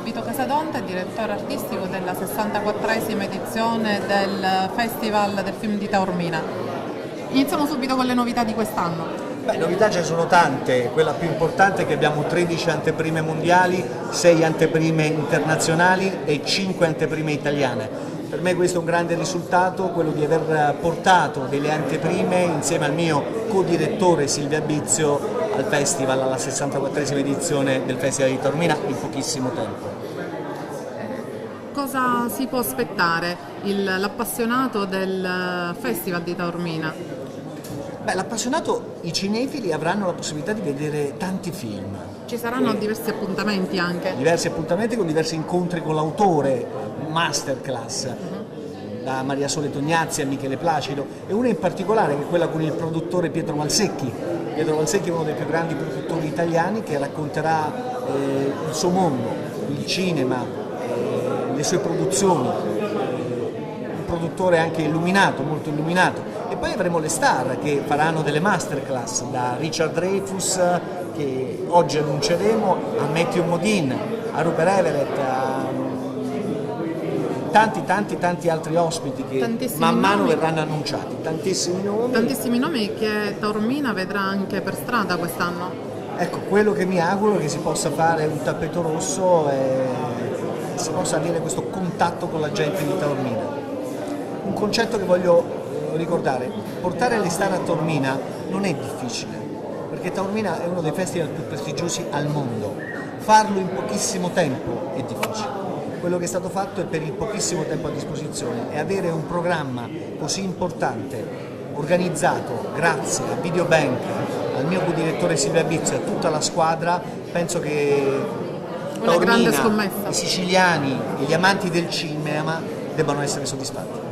Vito Casadonte, direttore artistico della 64esima edizione del Festival del Film di Taormina. Iniziamo subito con le novità di quest'anno. Beh, novità ce ne sono tante, quella più importante è che abbiamo 13 anteprime mondiali, 6 anteprime internazionali e 5 anteprime italiane. Per me questo è un grande risultato, quello di aver portato delle anteprime insieme al mio co-direttore Silvia Bizio al festival, alla 64esima edizione del Festival di Taormina in pochissimo tempo. Cosa si può aspettare l'appassionato del Festival di Taormina? Beh, l'appassionato, i cinefili avranno la possibilità di vedere tanti film. Ci saranno diversi appuntamenti anche. Diversi appuntamenti con diversi incontri con l'autore, masterclass, da Maria Sole Tognazzi a Michele Placido, e una in particolare che è quella con il produttore Pietro Valsecchi. Pietro Valsecchi è uno dei più grandi produttori italiani che racconterà il suo mondo, il cinema, le sue produzioni, un produttore anche illuminato, molto illuminato. E poi avremo le star che faranno delle masterclass, da Richard Dreyfuss, che oggi annunceremo, a Matthew Modine, a Rupert Everett, a tanti altri ospiti che Tantissimi man mano nomi. Verranno annunciati, tantissimi nomi. Tantissimi nomi che Taormina vedrà anche per strada quest'anno. Ecco, quello che mi auguro è che si possa fare un tappeto rosso e si possa avere questo contatto con la gente di Taormina. Un concetto che voglio ricordare: portare le star a Taormina non è difficile, perché Taormina è uno dei festival più prestigiosi al mondo. Farlo in pochissimo tempo è difficile. Quello che è stato fatto è per il pochissimo tempo a disposizione, e avere un programma così importante organizzato grazie a Videobank, al mio co-direttore Silvia Bizio e a tutta la squadra, penso che Una grande Taormina, scommessa. i siciliani e gli amanti del cinema debbano essere soddisfatti.